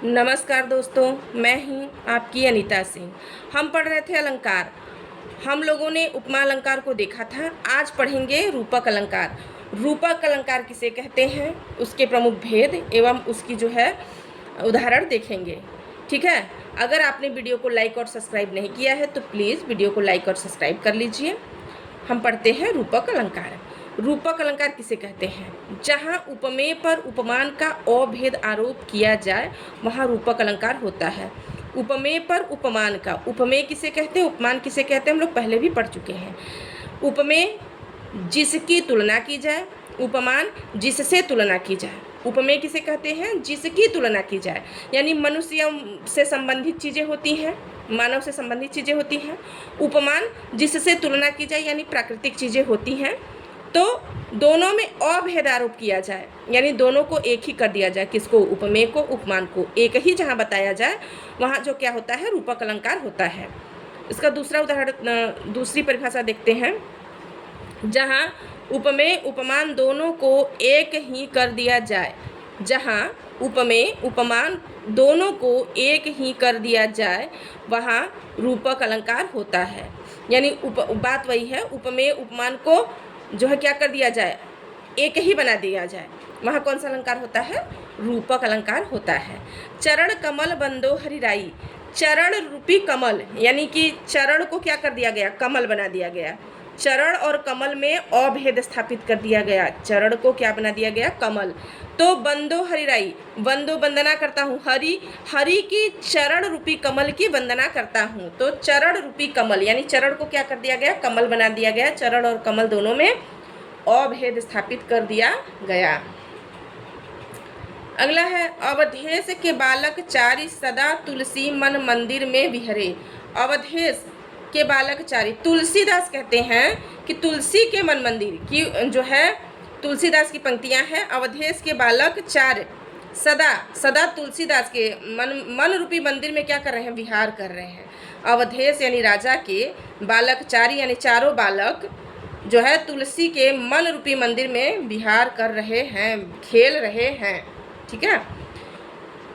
नमस्कार दोस्तों, मैं हूँ आपकी अनीता सिंह। हम पढ़ रहे थे अलंकार। हम लोगों ने उपमा अलंकार को देखा था। आज पढ़ेंगे रूपक अलंकार। रूपक अलंकार किसे कहते हैं, उसके प्रमुख भेद एवं उसकी जो है उदाहरण देखेंगे। ठीक है। अगर आपने वीडियो को लाइक और सब्सक्राइब नहीं किया है तो प्लीज़ वीडियो को लाइक और सब्सक्राइब कर लीजिए। हम पढ़ते हैं रूपक अलंकार। रूपक अलंकार किसे कहते हैं? जहाँ उपमेय पर उपमान का अभेद आरोप किया जाए वहाँ रूपक अलंकार होता है। उपमेय पर उपमान का, उपमेय किसे कहते हैं, उपमान किसे कहते हैं, हम लोग पहले भी पढ़ चुके हैं। उपमेय जिसकी तुलना की जाए, उपमान जिससे तुलना की जाए। उपमेय किसे कहते हैं? जिसकी तुलना की जाए, यानी मनुष्य से संबंधित चीज़ें होती हैं, मानव से संबंधित चीज़ें होती हैं। उपमान जिससे तुलना की जाए यानी प्राकृतिक चीज़ें होती हैं। तो दोनों में अभेद आरोप किया जाए, यानी दोनों को एक ही कर दिया जाए। किसको? उपमेय को, उपमान को एक ही जहाँ बताया जाए वहाँ जो क्या होता है, रूपक अलंकार होता है। इसका दूसरा उदाहरण, दूसरी परिभाषा देखते हैं। जहाँ उपमेय उपमान दोनों को एक ही कर दिया जाए, जहाँ उपमेय उपमान दोनों को एक ही कर दिया जाए वहाँ रूपक अलंकार होता है। यानी बात वही है, उपमेय उपमान को जो है क्या कर दिया जाए, एक ही बना दिया जाए, वहाँ कौन सा अलंकार होता है? रूपक अलंकार होता है। चरण कमल बंदो हरिराई, चरण रूपी कमल, यानी कि चरण को क्या कर दिया गया, कमल बना दिया गया। चरण और कमल में अभेद स्थापित कर दिया गया। चरण को क्या बना दिया गया? कमल। तो बंदो हरिराई, बंदो वंदना करता हूँ, हरि हरि की चरण रूपी कमल की वंदना करता हूँ। तो चरण रूपी कमल यानी चरण को क्या कर दिया गया? कमल बना दिया गया। चरण और कमल दोनों में अभेद स्थापित कर दिया गया। अगला है, अवधेश के बालक चारि सदा तुलसी मन मंदिर में विहरे। अवधेश के बालक चारि, तुलसीदास कहते हैं कि तुलसी के मन मंदिर की जो है तुलसीदास की पंक्तियां हैं। अवधेश के बालक चार सदा सदा तुलसीदास के मन रूपी मंदिर में क्या कर रहे हैं? विहार कर रहे हैं। अवधेश यानी राजा के बालक चारि यानी चारों बालक जो है तुलसी के मन रूपी मंदिर में विहार कर रहे हैं, खेल रहे हैं। ठीक है।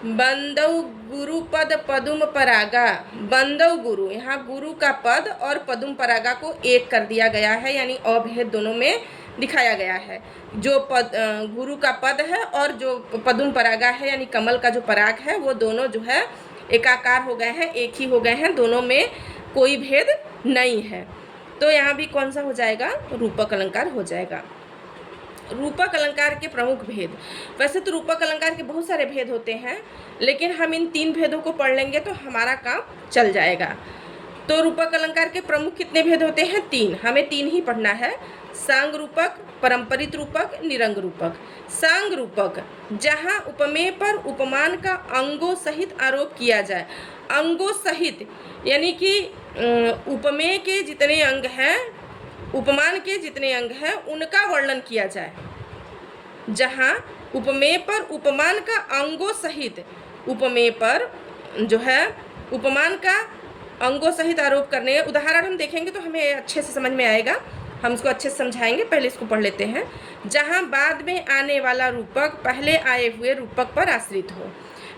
बंदौ गुरु पद पदुम परागा, बंदौ गुरु, यहाँ गुरु का पद और पदुम परागा को एक कर दिया गया है, यानी अभेद दोनों में दिखाया गया है। जो पद गुरु का पद है और जो पदुम परागा है यानी कमल का जो पराग है वो दोनों जो है एकाकार हो गए हैं, एक ही हो गए हैं, दोनों में कोई भेद नहीं है। तो यहाँ भी कौन सा हो जाएगा? रूपक अलंकार हो जाएगा। रूपक अलंकार के प्रमुख भेद, वैसे तो रूपक अलंकार के बहुत सारे भेद होते हैं, लेकिन हम इन 3 भेदों को पढ़ लेंगे तो हमारा काम चल जाएगा। तो रूपक अलंकार के प्रमुख कितने भेद होते हैं? 3। हमें 3 ही पढ़ना है। सांग रूपक, परंपरित रूपक, निरंग रूपक। सांग रूपक, जहाँ उपमेय पर उपमान का अंगों सहित आरोप किया जाए। अंगों सहित यानी कि उपमेय के जितने अंग हैं, उपमान के जितने अंग हैं उनका वर्णन किया जाए। जहाँ उपमेय पर उपमान का अंगों सहित, उपमेय पर जो है उपमान का अंगों सहित आरोप करने, उदाहरण हम देखेंगे तो हमें अच्छे से समझ में आएगा, हम इसको अच्छे से समझाएंगे। पहले इसको पढ़ लेते हैं। जहाँ बाद में आने वाला रूपक पहले आए हुए रूपक पर आश्रित हो।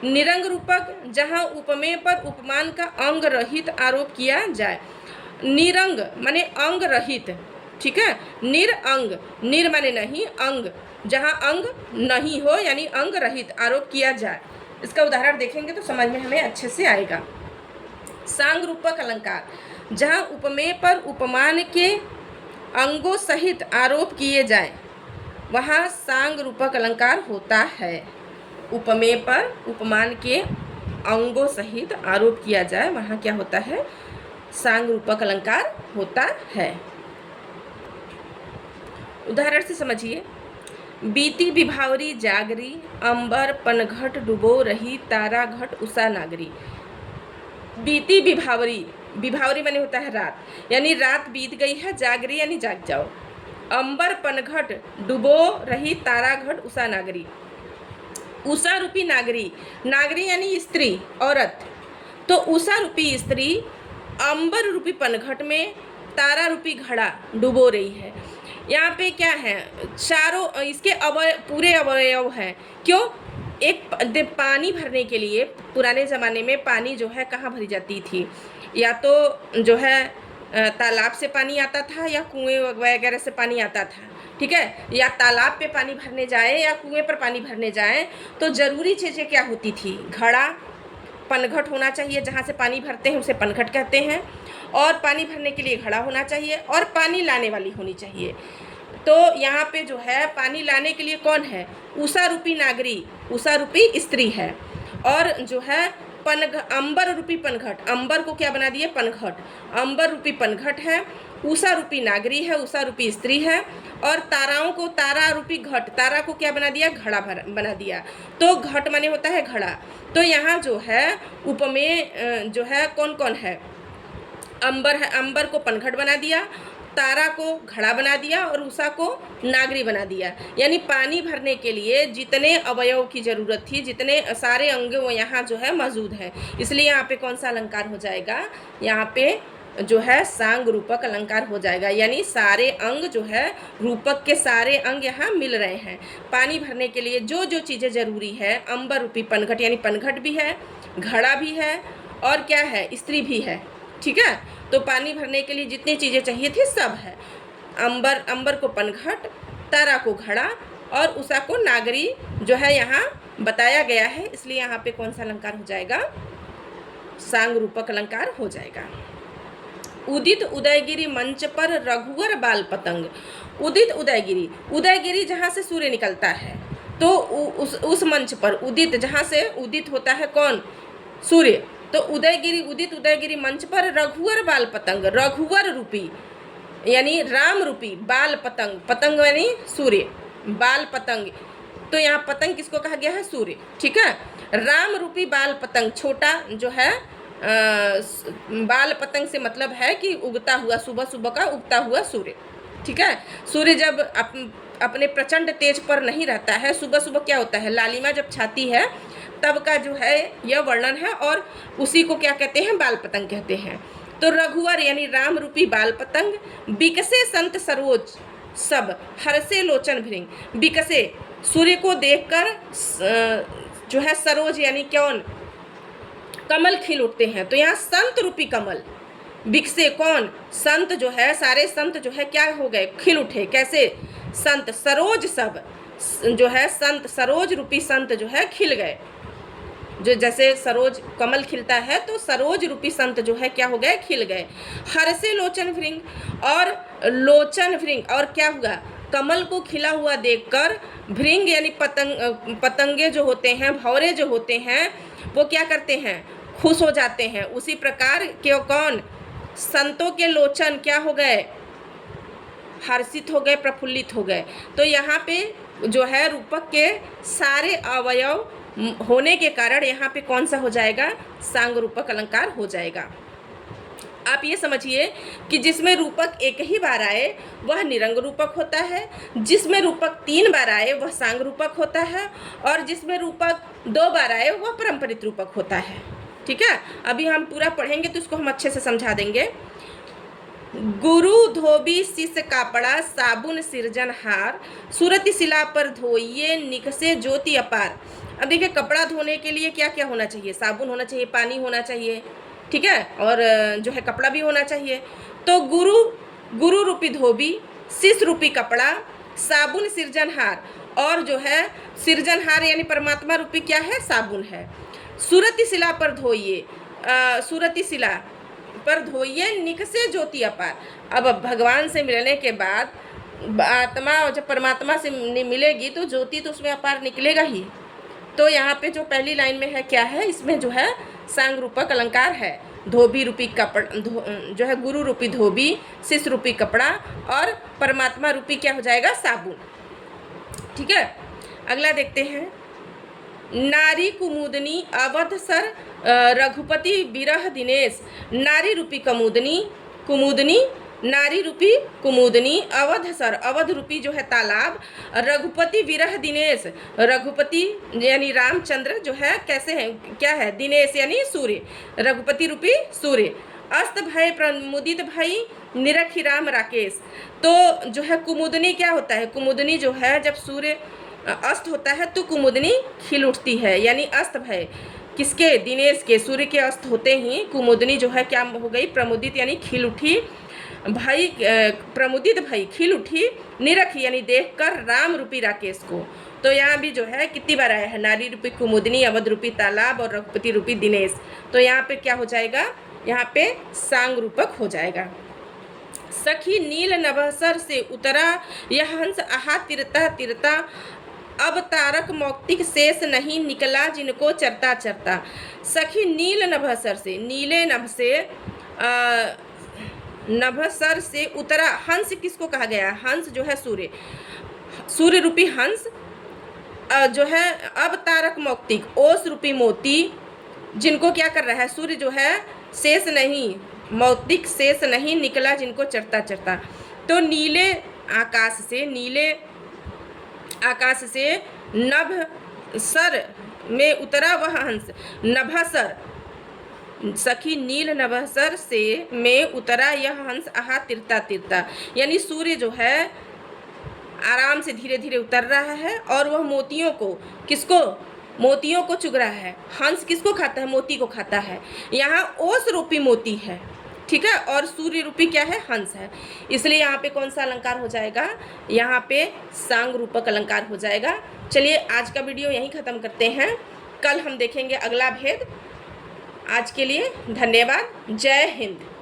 निरंग रूपक, जहाँ उपमेय पर उपमान का अंग रहित आरोप किया जाए। निरंग माने अंग रहित, ठीक है। निरअंग, निर माने नहीं, अंग, जहाँ अंग नहीं हो यानी अंग रहित आरोप किया जाए। इसका उदाहरण देखेंगे तो समझ में हमें अच्छे से आएगा। सांग रूपक अलंकार, जहाँ उपमेय पर उपमान के अंगों सहित आरोप किए जाए वहाँ सांग रूपक अलंकार होता है। उपमेय पर उपमान के अंगों सहित आरोप किया जाए वहाँ क्या होता है? सांग रूपक अलंकार होता है। उदाहरण से समझिए। बीती विभावरी जागरी, अंबर पनघट डुबो रही, तारा घट उषा नागरी। बीती विभावरी, विभावरी माने होता है रात, यानी रात बीत गई है, जागरी यानी जाग जाओ। अंबर पनघट डुबो रही, तारा घट उषा नागरी। उषा रूपी नागरी, नागरी यानी स्त्री, औरत। तो उषा रूपी स्त्री अंबर रूपी पनघट में तारा रूपी घड़ा डुबो रही है। यहाँ पे क्या है? चारों इसके पूरे अवयव हैं। क्यों? पानी भरने के लिए पुराने ज़माने में पानी जो है कहाँ भरी जाती थी, या तो जो है तालाब से पानी आता था या कुएं वगैरह से पानी आता था, ठीक है, या तालाब पे पानी भरने जाए या कुएं पर पानी भरने जाए तो ज़रूरी चीज़ें क्या होती थी, घड़ा, पनघट होना चाहिए, जहाँ से पानी भरते हैं उसे पनघट कहते हैं, और पानी भरने के लिए घड़ा होना चाहिए और पानी लाने वाली होनी चाहिए। तो यहाँ पे जो है पानी लाने के लिए कौन है, उषा रूपी नागरी, उषा रूपी स्त्री है, और जो है अंबर रूपी पनघट, अंबर को क्या बना दिए, पनघट, अंबर रूपी पनघट है, उषा रूपी नागरी है, उषा रूपी स्त्री है, और ताराओं को तारा रूपी घट, तारा को क्या बना दिया, घड़ा बना दिया। तो घट माने होता है घड़ा। तो यहाँ जो है उपमेय जो है कौन कौन है, अंबर है, अंबर को पनघट बना दिया, तारा को घड़ा बना दिया और उषा को नागरी बना दिया। यानी पानी भरने के लिए जितने अवयव की ज़रूरत थी, जितने सारे अंग वो यहाँ जो है मौजूद हैं, इसलिए यहाँ पे कौन सा अलंकार हो जाएगा, यहाँ पे जो है सांग रूपक अलंकार हो जाएगा। यानी सारे अंग जो है, रूपक के सारे अंग यहाँ मिल रहे हैं। पानी भरने के लिए जो जो चीज़ें ज़रूरी है, अंबर रूपी पनघट, यानी पनघट भी है, घड़ा भी है, और क्या है, स्त्री भी है, ठीक है। तो पानी भरने के लिए जितनी चीज़ें चाहिए थी सब है। अंबर को पनघट, तारा को घड़ा और उषा को नागरी जो है यहाँ बताया गया है, इसलिए यहाँ पे कौन सा अलंकार हो जाएगा, सांग रूपक अलंकार हो जाएगा। उदित उदयगिरी मंच पर रघुवर बाल पतंग। उदित उदयगिरी, उदयगिरी जहाँ से सूर्य निकलता है, तो उस मंच पर उदित, जहाँ से उदित होता है कौन, सूर्य, तो उदयगिरी, उदित उदयगिरी मंच पर रघुवर बाल पतंग, रघुवर रूपी यानी राम रूपी, बाल पतंग, पतंग यानी सूर्य, बाल पतंग, तो यहाँ पतंग किसको कहा गया है, सूर्य, ठीक है। राम रूपी बाल पतंग, छोटा जो है बाल पतंग से मतलब है कि उगता हुआ, सुबह सुबह का उगता हुआ सूर्य, ठीक है। सूर्य जब अपने प्रचंड तेज पर नहीं रहता है, सुबह सुबह क्या होता है, लालिमा जब छाती है तब का जो है यह वर्णन है, और उसी को क्या कहते हैं, बाल पतंग कहते हैं। तो रघुवर यानी राम रूपी बाल पतंग, बिकसे संत सरोज सब, हर्षे लोचन भृंग, बिकसे सूर्य को देखकर जो है सरोज यानी कौन, कमल खिल उठते हैं। तो यहाँ संत रूपी कमल, बिकसे कौन, संत जो है, सारे संत जो है क्या हो गए, खिल उठे, कैसे, संत सरोज सब जो है, संत सरोज रूपी संत जो है खिल गए, जो जैसे सरोज कमल खिलता है तो सरोज रूपी संत जो है क्या हो गए, खिल गए। हर्षे लोचन भृंग, और लोचन भृंग, और क्या हुआ, कमल को खिला हुआ देखकर भृंग यानी पतंगे जो होते हैं, भौरे जो होते हैं, वो क्या करते हैं, खुश हो जाते हैं। उसी प्रकार क्यों कौन, संतों के लोचन क्या हो गए, हर्षित हो गए, प्रफुल्लित हो गए। तो यहाँ पे जो है रूपक के सारे अवयव होने के कारण यहाँ पे कौन सा हो जाएगा, सांग रूपक अलंकार हो जाएगा। आप ये समझिए कि जिसमें रूपक एक ही बार आए वह निरंग रूपक होता है, जिसमें रूपक 3 बार आए वह सांग रूपक होता है, और जिसमें रूपक 2 बार आए वह परंपरित रूपक होता है, ठीक है। अभी हम पूरा पढ़ेंगे तो इसको हम अच्छे से समझा देंगे। गुरु धोबी शिष्य कापड़ा, साबुन सिरजनहार, सूरति शिला पर धोइए, निकसे ज्योति अपार। अब देखिए कपड़ा धोने के लिए क्या क्या होना चाहिए, साबुन होना चाहिए, पानी होना चाहिए, ठीक है, और जो है कपड़ा भी होना चाहिए। तो गुरु रूपी धोबी, शिष्य रूपी कपड़ा, साबुन सिरजनहार, और जो है सिरजनहार यानी परमात्मा रूपी क्या है, साबुन है। सूरति शिला पर धोइए, सूरति शिला पर धोइए, निकसे ज्योति अपार। अब भगवान से मिलने के बाद आत्मा जब परमात्मा से मिलेगी तो ज्योति तो उसमें अपार निकलेगा ही। तो यहाँ पे जो पहली लाइन में है क्या है, इसमें जो है सांग रूपक अलंकार है। धोबी रूपी कपड़ा जो है, गुरु रूपी धोबी, शिष्य रूपी कपड़ा, और परमात्मा रूपी क्या हो जाएगा, साबुन, ठीक है। अगला देखते हैं, नारी कुमुदनी अवध सर रघुपति विरह दिनेश। नारी रूपी कुमुदनी, नारी रूपी कुमुदनी, अवध सर, अवध रूपी जो है तालाब, रघुपति विरह दिनेश, रघुपति यानी रामचंद्र जो है कैसे हैं, क्या है, दिनेश यानी सूर्य, रघुपति रूपी सूर्य, अस्त भय प्रमुदित भई, निरखी राम राकेश। तो जो है कुमुदनी क्या होता है, कुमुदनी जो है जब सूर्य अस्त होता है तो कुमुदनी खिल उठती है, यानी अस्त भय किसके, दिनेश के। सूर्य के अस्त होते ही कुमुदनी जो है क्या हो गई, प्रमुदित यानी खिल उठी। भाई प्रमुदित भई खिल उठी, निरखी यानी देखकर राम रूपी राकेश को। तो यहाँ भी जो है कितनी बार आया है, नारी रूपी कुमुदनी, अवध रूपी तालाब और रघुपति रूपी दिनेश। तो यहाँ पे क्या हो जाएगा, यहाँ पे सांग रूपक हो जाएगा। सखी नील नभसर से उतरा यह हंस आहा तिरता तिरता, अब तारक मौक्तिक शेष नहीं निकला जिनको चरता चरता। सखी नील नभसर से, नीले नभ से नभसर से उतरा, हंस किसको कहा गया, हंस जो है सूर्य, सूर्य रूपी हंस जो है अब तारक मौक्तिक ओस रूपी मोती, जिनको क्या कर रहा है, सूर्य जो है शेष नहीं, मौक्तिक शेष नहीं निकला जिनको चरता चरता। तो नीले आकाश से, नीले आकाश से नभ सर में उतरा वह हंस, नभसर, सखी नील नभसर से में उतरा यह हंस आहा तिरता तिरता, यानी सूर्य जो है आराम से धीरे धीरे उतर रहा है और वह मोतियों को, किसको, मोतियों को चुग रहा है। हंस किसको खाता है, मोती को खाता है। यहाँ ओस रूपी मोती है, ठीक है, और सूर्य रूपी क्या है, हंस है, इसलिए यहाँ पे कौन सा अलंकार हो जाएगा, यहाँ पे सांग रूपक अलंकार हो जाएगा। चलिए आज का वीडियो यहीं ख़त्म करते हैं, कल हम देखेंगे अगला भेद। आज के लिए धन्यवाद, जय हिंद।